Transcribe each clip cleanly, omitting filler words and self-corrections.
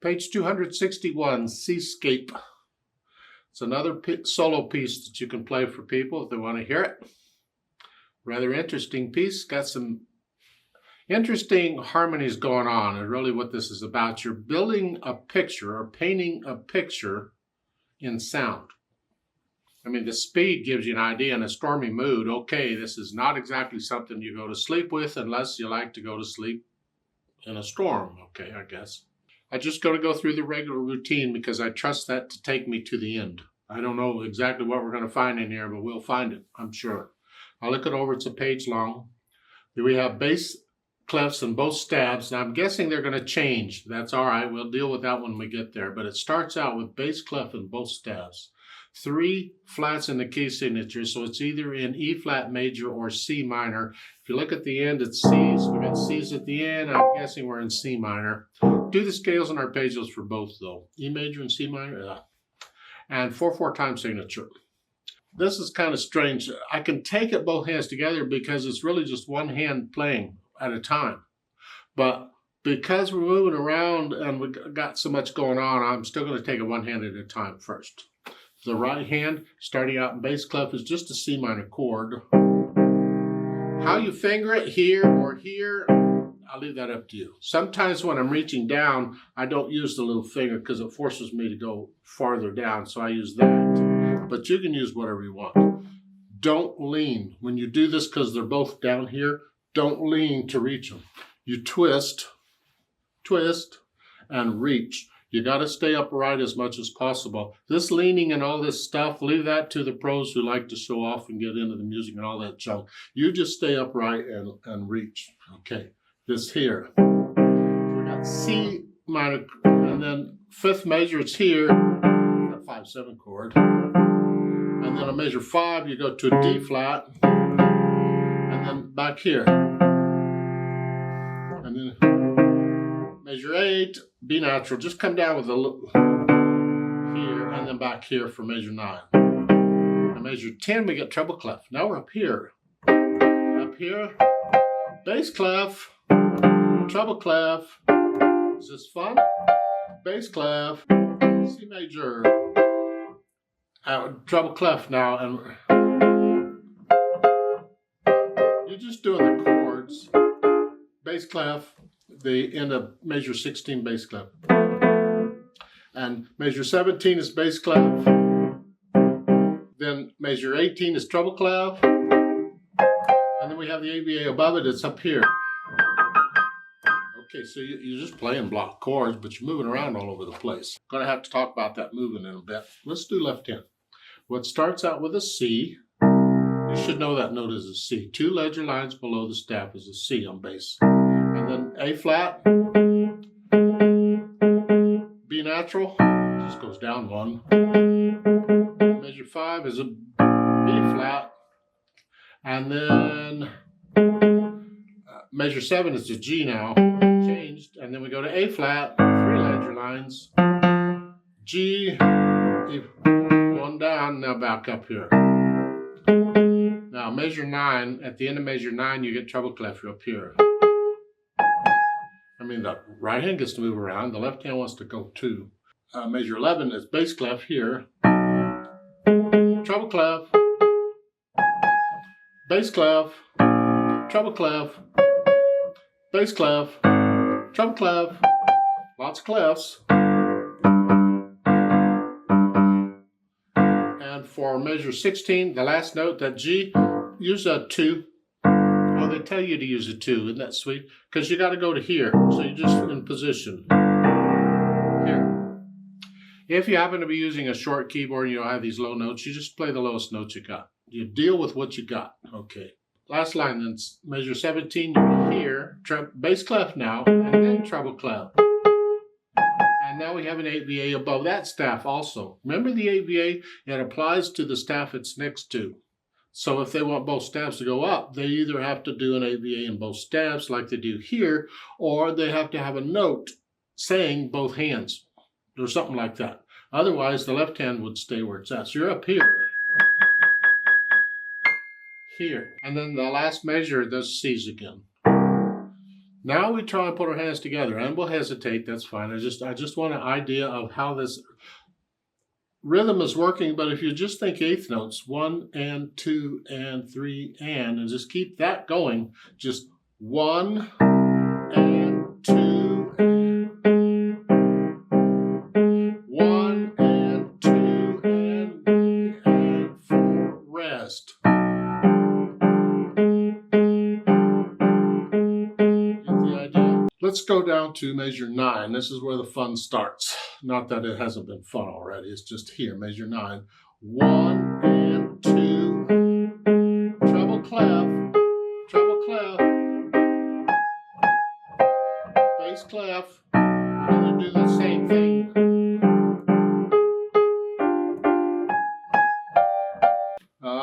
Page 261, Seascape. It's another solo piece that you can play for people if they want to hear it. Rather interesting piece. Got some interesting harmonies going on, is really what this is about. You're building a picture or painting a picture in sound. I mean, the speed gives you an idea in a stormy mood. Okay, this is not exactly something you go to sleep with unless you like to go to sleep in a storm. Okay, I guess. I just got to go through the regular routine because I trust that to take me to the end. I don't know exactly what we're going to find in here, but we'll find it, I'm sure. I'll look it over. It's a page long. Here we have bass clefs in both stabs. Now I'm guessing they're going to change. That's all right. We'll deal with that when we get there. But it starts out with bass clef in both stabs. 3 flats in the key signature, so it's either in E flat major or C minor. If you look at the end, it's C's. We got C's at the end. I'm guessing we're in C minor. Do the scales and arpeggios for both, though. E major and C minor. And 4/4 time signature. This is kind of strange. I can take it both hands together because it's really just one hand playing at a time. But because we're moving around and we've got so much going on, I'm still going to take it one hand at a time first. The right hand, starting out in bass clef, is just a C minor chord. How you finger it, here or here, I'll leave that up to you. Sometimes when I'm reaching down, I don't use the little finger because it forces me to go farther down, so I use that. But you can use whatever you want. Don't lean. When you do this, because they're both down here, don't lean to reach them. You twist, and reach. You got to stay upright as much as possible. This leaning and all this stuff, leave that to the pros who like to show off and get into the music and all that junk. You just stay upright and reach. Okay, this here. We got C minor, and then 5th measure, it's here, that 5/7 chord. And then a measure 5, you go to a D flat, and then back here. And then measure 8, B natural, just come down with a little here and then back here for measure 9. And measure 10, we get treble clef. Now we're up here. Up here, bass clef, treble clef. Is this fun? Bass clef, C major, treble clef now, and you're just doing the chords. Bass clef, the end of measure 16 bass clef. And measure 17 is bass clef. Then measure 18 is treble clef. And then we have the ABA above it, it's up here. Okay, so you're just playing block chords, but you're moving around all over the place. Gonna have to talk about that moving in a bit. Let's do left hand. Well, it starts out with a C. You should know that note is a C. 2 ledger lines below the staff is a C on bass. And then A flat, B natural, just goes down 1. Measure 5 is a B flat. And then measure 7 is a G now, changed. And then we go to A flat, 3 ledger lines, G, 1 down, now back up here. Now measure 9, at the end of measure 9 you get treble clef, you're up here. I mean, the right hand gets to move around, the left hand wants to go too. Measure 11 is bass clef here, treble clef, bass clef, treble clef, bass clef, treble clef, lots of clefs. And for measure 16, the last note, that G, use a 2. Oh, they tell you to use a 2, isn't that sweet? Because you got to go to here, so you're just in position. Here. If you happen to be using a short keyboard and you don't have these low notes, you just play the lowest notes you got. You deal with what you got. Okay. Last line then, measure 17, you're here, bass clef now, and then treble clef. And now we have an ABA above that staff also. Remember the ABA? It applies to the staff it's next to. So if they want both staffs to go up, they either have to do an ABA in both staffs like they do here, or they have to have a note saying both hands, or something like that. Otherwise, the left hand would stay where it's at. So you're up here. Here. And then the last measure, those C's again. Now we try and put our hands together, and we'll hesitate, that's fine. I just want an idea of how this rhythm is working, but if you just think eighth notes, 1 and 2 and 3 and just keep that going, just 1 and 2 and 1 and 2 and 4, rest. Let's go down to measure 9. This is where the fun starts. Not that it hasn't been fun already. It's just here, measure 9. 1 and 2. Treble clef. Treble clef. Bass clef. We're going to do the same thing.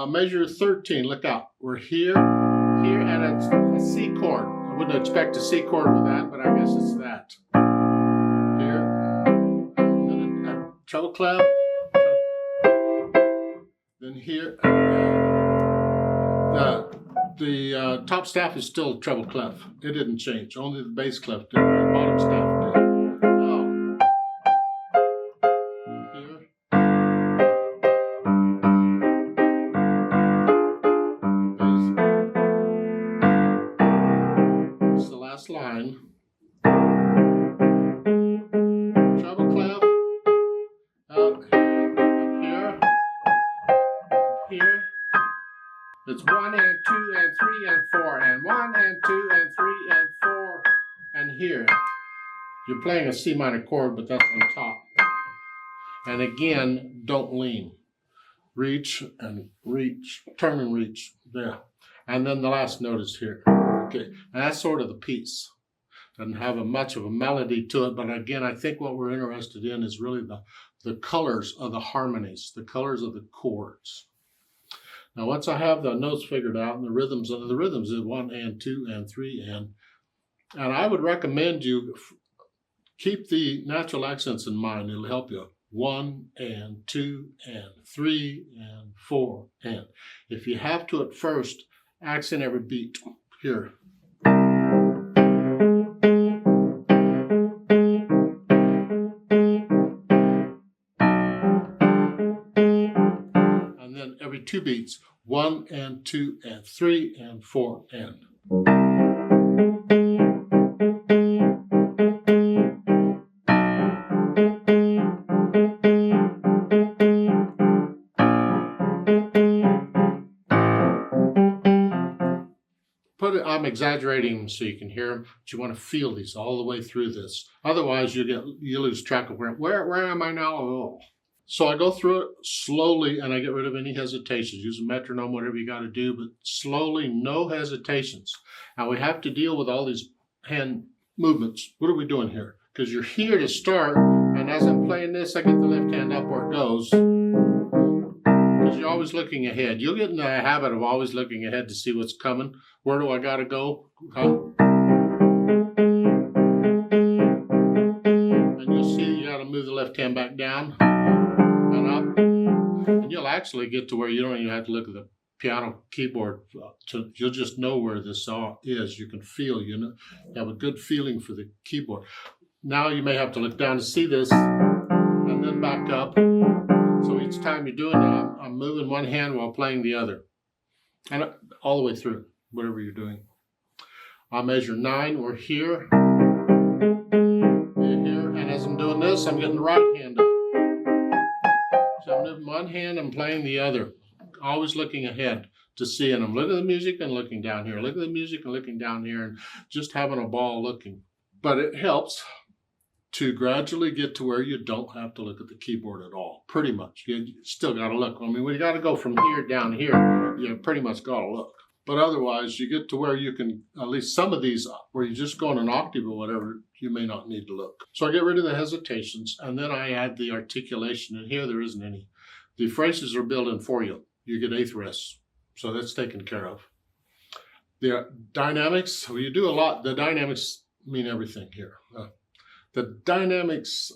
Measure 13. Look out. We're here, and it's a C chord. I wouldn't expect a C chord with that, but I guess it's that. Here, then a treble clef, then here. The top staff is still a treble clef. It didn't change. Only the bass clef did. The bottom staff did. Line, treble clef, up here, it's 1 and 2 and 3 and 4, and 1 and 2 and 3 and 4, and here. You're playing a C minor chord, but that's on top. And again, don't lean. Reach and reach, turn and reach, there. And then the last note is here. Okay, and that's sort of the piece. Doesn't have much of a melody to it, but again, I think what we're interested in is really the colors of the harmonies, the colors of the chords. Now, once I have the notes figured out and the rhythms is 1 and 2 and 3 and I would recommend you keep the natural accents in mind. It'll help you. 1 and 2 and 3 and 4 and. If you have to at first, accent every beat. Here. And then every 2 beats, 1 and 2 and 3 and 4 and. I'm exaggerating so you can hear them, but you want to feel these all the way through this. Otherwise, you lose track of where am I now? Oh. So I go through it slowly, and I get rid of any hesitations. Use a metronome, whatever you got to do, but slowly, no hesitations. Now we have to deal with all these hand movements. What are we doing here? Because you're here to start, and as I'm playing this, I get the left hand up where it goes. Because you're always looking ahead. You'll get in the habit of always looking ahead to see what's coming. Where do I got to go? And you'll see you got to move the left hand back down and up. And you'll actually get to where you don't even have to look at the piano keyboard. You'll just know where this is. You can feel, you have a good feeling for the keyboard. Now you may have to look down to see this and then back up. So each time you're doing it, I'm moving one hand while playing the other. And all the way through, whatever you're doing. I'll measure 9, we're here. Here, and as I'm doing this, I'm getting the right hand up. So I'm moving one hand and playing the other. Always looking ahead to see, and I'm looking at the music and looking down here. Looking at the music and looking down here, and just having a ball looking. But it helps to gradually get to where you don't have to look at the keyboard at all. Pretty much. You still got to look. I mean, we got to go from here down here. You pretty much got to look. But otherwise, you get to where you can, at least some of these, where you just go on an octave or whatever, you may not need to look. So I get rid of the hesitations, and then I add the articulation. And here there isn't any. The phrases are built in for you. You get eighth rests. So that's taken care of. The dynamics, well, you do a lot. The dynamics mean everything here. The dynamics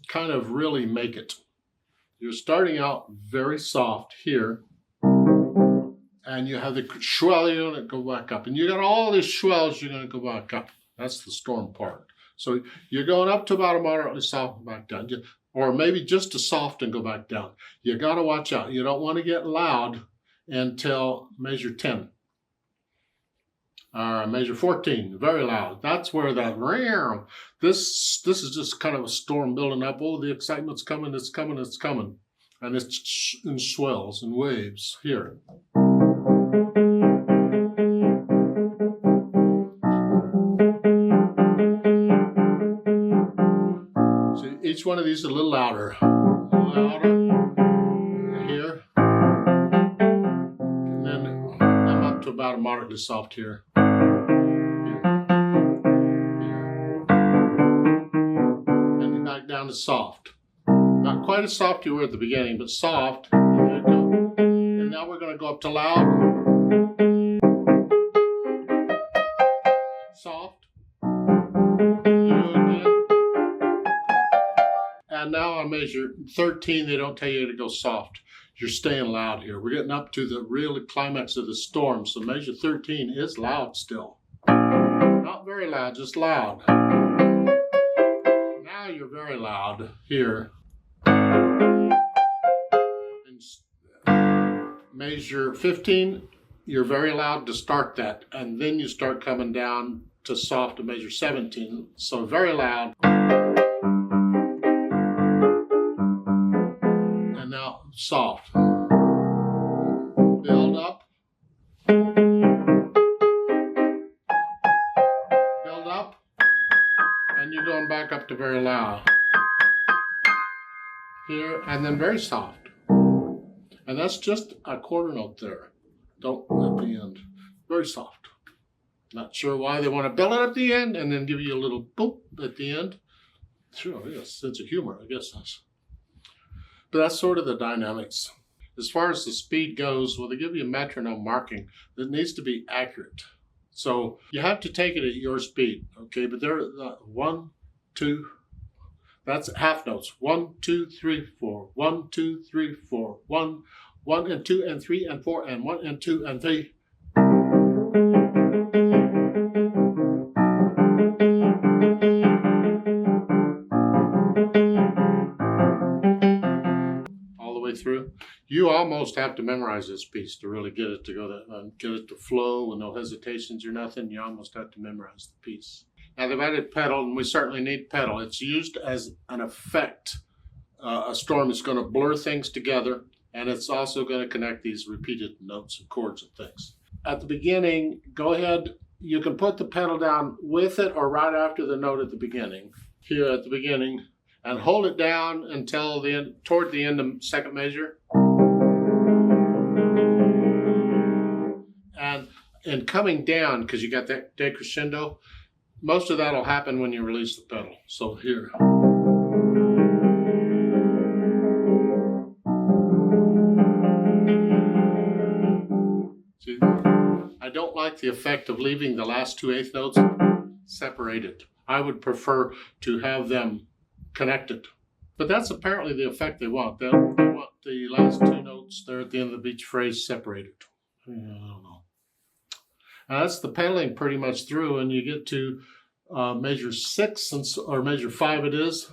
kind of really make it. You're starting out very soft here, and you have the swell, you're going to go back up. And you got all these swells, you're going to go back up. That's the storm part. So you're going up to about a moderately soft and back down. Or maybe just a soft and go back down. You got to watch out. You don't want to get loud until measure 10. Measure 14, very loud. That's where that this is just kind of a storm building up. Oh, the excitement's coming, it's coming, it's coming. And it's in swells and waves here. See, each one of these is a little louder. Here. And then I'm up to about a moderately soft here. Down to soft. Not quite as soft you were at the beginning, but soft. There you go. And now we're going to go up to loud. Soft. Do it again. And now on measure 13, they don't tell you to go soft. You're staying loud here. We're getting up to the real climax of the storm. So measure 13 is loud still. Not very loud, just loud. Now you're very loud here. And measure 15, you're very loud to start that. And then you start coming down to soft to measure 17. So very loud. And now soft. Build up. Build up. And you're going back up to very loud. Here, and then very soft. And that's just a quarter note there. Don't at the end. Very soft. Not sure why they want to build it at the end and then give you a little boop at the end. Sure, yeah, sense of humor, I guess. But that's sort of the dynamics. As far as the speed goes, well, they give you a metronome marking that needs to be accurate. So you have to take it at your speed, okay? But there, 1, 2, that's half notes. 1, 2, 3, 4. 1, 2, 3, 4. 1, 1 and 2 and 3 and 4 and 1 and 2 and 3. All the way through. You almost have to memorize this piece to really get it to go that, get it to flow with no hesitations or nothing. You almost have to memorize the piece. Now they've added pedal, and we certainly need pedal. It's used as an effect. A storm is going to blur things together, and it's also going to connect these repeated notes and chords and things. At the beginning, go ahead. You can put the pedal down with it or right after the note at the beginning. Here at the beginning, and hold it down until the end, toward the end of second measure. And coming down, because you got that decrescendo, most of that will happen when you release the pedal. So here. See, I don't like the effect of leaving the last 2 eighth notes separated. I would prefer to have them connected. But that's apparently the effect they want. They want the last 2 notes there at the end of each phrase separated. I don't know. That's the pedaling pretty much through, and you get to measure 6 or measure 5 it is.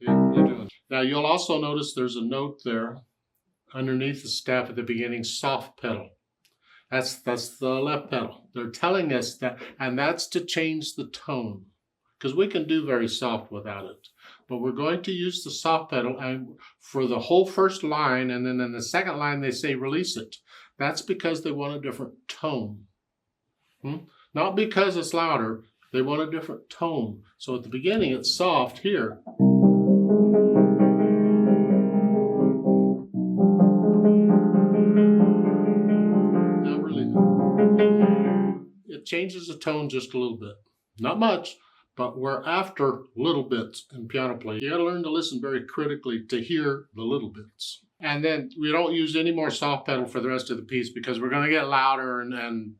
You're doing. Now you'll also notice there's a note there underneath the staff at the beginning, soft pedal. That's the left pedal. They're telling us that, and that's to change the tone, because we can do very soft without it. But we're going to use the soft pedal and for the whole first line, and then in the second line they say release it. That's because they want a different tone. Not because it's louder, they want a different tone. So at the beginning it's soft here. Now release it. It changes the tone just a little bit. Not much. But we're after little bits in piano playing. You got to learn to listen very critically to hear the little bits. And then we don't use any more soft pedal for the rest of the piece because we're going to get louder and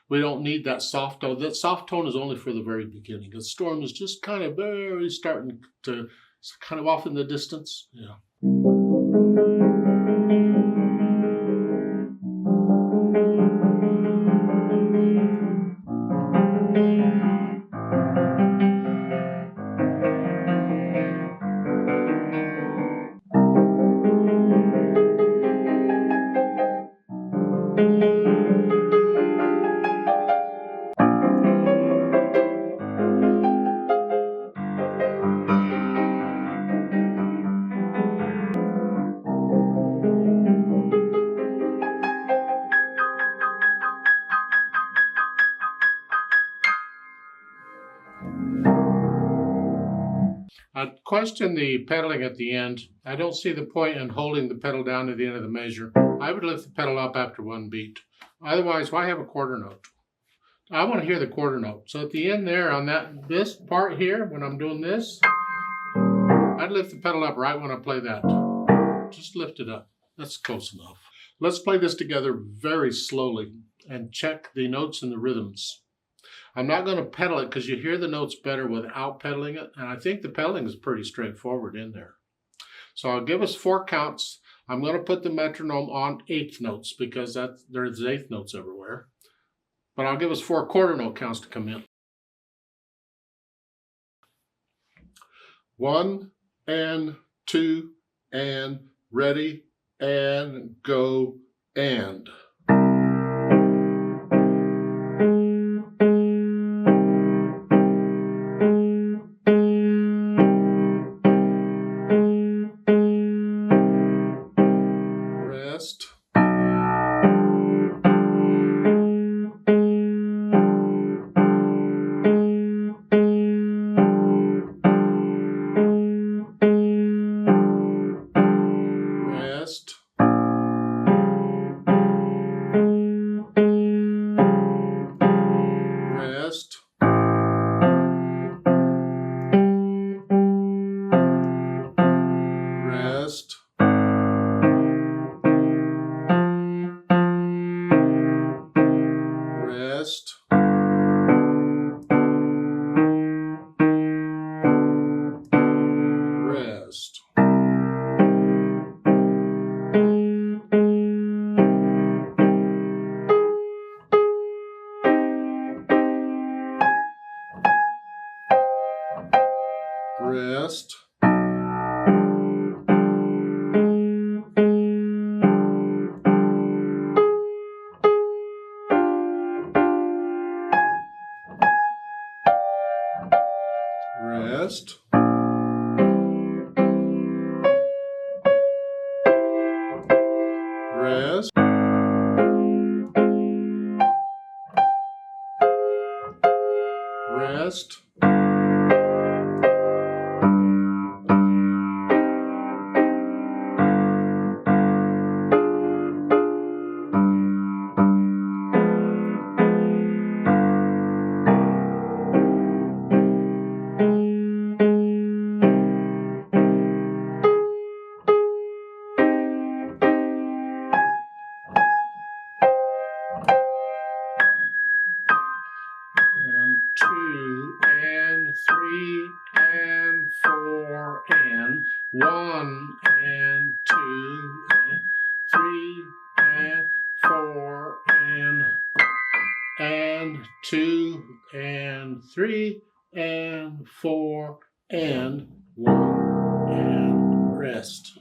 we don't need that soft tone. That soft tone is only for the very beginning. The storm is just kind of very starting to, it's kind of off in the distance. Yeah. I question the pedaling at the end. I don't see the point in holding the pedal down to the end of the measure. I would lift the pedal up after one beat. Otherwise, why have a quarter note? I want to hear the quarter note. So at the end there, on this part here, when I'm doing this, I'd lift the pedal up right when I play that. Just lift it up. That's close enough. Let's play this together very slowly and check the notes and the rhythms. I'm not going to pedal it because you hear the notes better without pedaling it. And I think the pedaling is pretty straightforward in there. So I'll give us 4 counts. I'm going to put the metronome on 8th notes because there's 8th notes everywhere. But I'll give us 4 quarter note counts to come in. 1 and 2 and ready and go and. Rest. Rest. Rest. Rest. Rest. Rest. Rest. Rest. Rest. Rest. And 2 and 3 and 4 and 1 and 2 and 3 and 4 and 2 and 3 and 4 and 1 and rest.